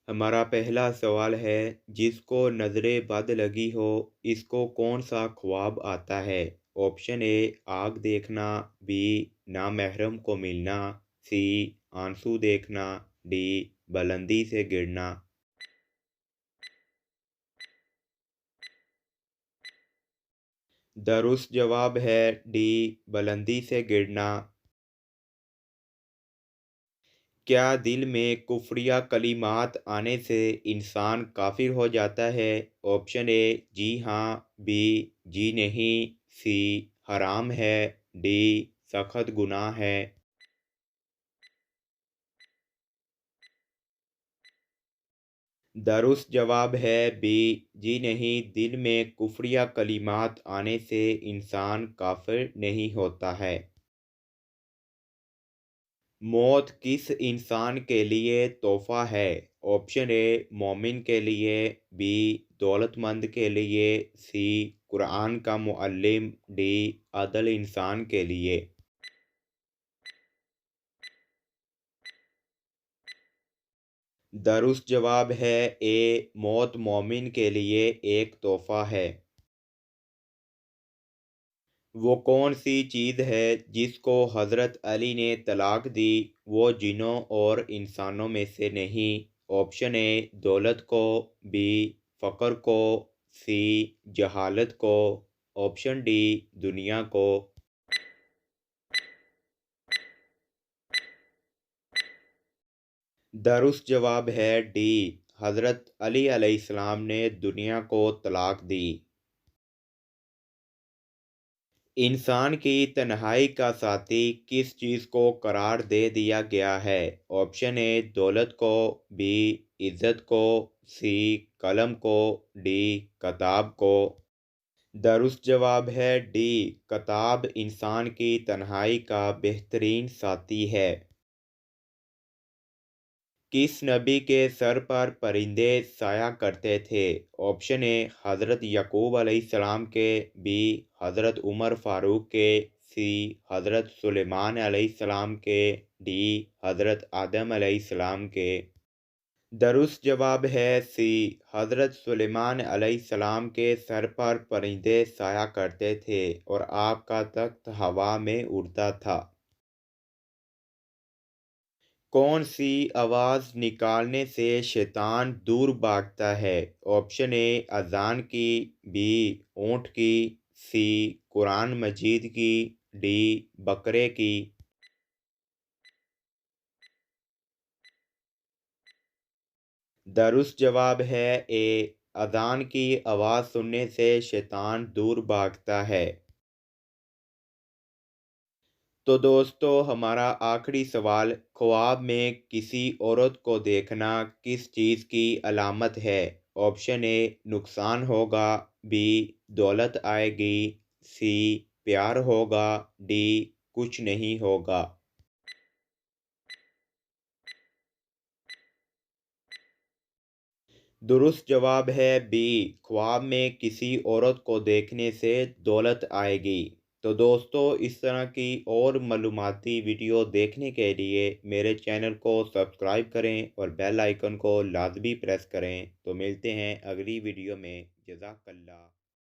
हमारा पहला सवाल है, जिसको नज़रे बद लगी हो, इसको कौन सा ख्वाब आता है? ऑप्शन ए आग देखना, बी नामहरम को मिलना, सी आंसू देखना, डी बुलंदी से गिरना। दुरुस्त जवाब है डी बुलंदी से गिरना। क्या दिल में कुफ्रिया कलिमात आने से इंसान काफिर हो जाता है? ऑप्शन ए जी हाँ, बी जी नहीं, सी हराम है, डी सख्त गुनाह है। दुरुस्त जवाब है बी जी नहीं, दिल में कुफ्रिया कलिमात आने से इंसान काफिर नहीं होता है। मौत किस इंसान के लिए तोहफा है? ऑप्शन ए मोमिन के लिए, बी दौलतमंद के लिए, सी कुरान का मुअल्लिम, डी अदल इंसान के लिए। दुरुस्त जवाब है ए मौत मोमिन के लिए एक तोहफा है। वो कौन सी चीज़ है जिसको हज़रत अली ने तलाक दी? वो जिनों और इंसानों में से नहीं। ऑप्शन ए दौलत को, बी फ़क्र को, सी जहालत को, ऑप्शन डी दुनिया को। दुरुस्त जवाब है डी हज़रत अली अलैहिस्सलाम ने दुनिया को तलाक दी। इंसान की तन्हाई का साथी किस चीज़ को करार दे दिया गया है? ऑप्शन ए दौलत को, बी इज़्ज़त को, सी कलम को, डी किताब को। दुरुस्त जवाब है डी किताब इंसान की तन्हाई का बेहतरीन साथी है। किस नबी के सर पर परिंदे साया करते थे? ऑप्शन ए हज़रत यकूब अलैहिस्सलाम के, बी हज़रत उमर फ़ारूक के, सी हज़रत सुलेमान अलैहिस्सलाम के, डी हज़रत आदम अलैहिस्सलाम के। दुरुस्त जवाब है सी हज़रत सुलेमान अलैहिस्सलाम के सर पर परिंदे साया करते थे और आपका तख्त हवा में उड़ता था। कौन सी आवाज़ निकालने से शैतान दूर भागता है? ऑप्शन ए अज़ान की, बी ऊँट की, सी कुरान मजीद की, डी बकरे की। दुरुस्त जवाब है ए अज़ान की आवाज़ सुनने से शैतान दूर भागता है। तो दोस्तों, हमारा आखिरी सवाल, ख्वाब में किसी औरत को देखना किस चीज़ की अलामत है? ऑप्शन ए नुकसान होगा, बी दौलत आएगी, सी प्यार होगा, डी कुछ नहीं होगा। दुरुस्त जवाब है बी ख्वाब में किसी औरत को देखने से दौलत आएगी। तो दोस्तों, इस तरह की और मालूमाती वीडियो देखने के लिए मेरे चैनल को सब्सक्राइब करें और बेल आइकन को लाजमी प्रेस करें। तो मिलते हैं अगली वीडियो में। जज़ाकल्लाह।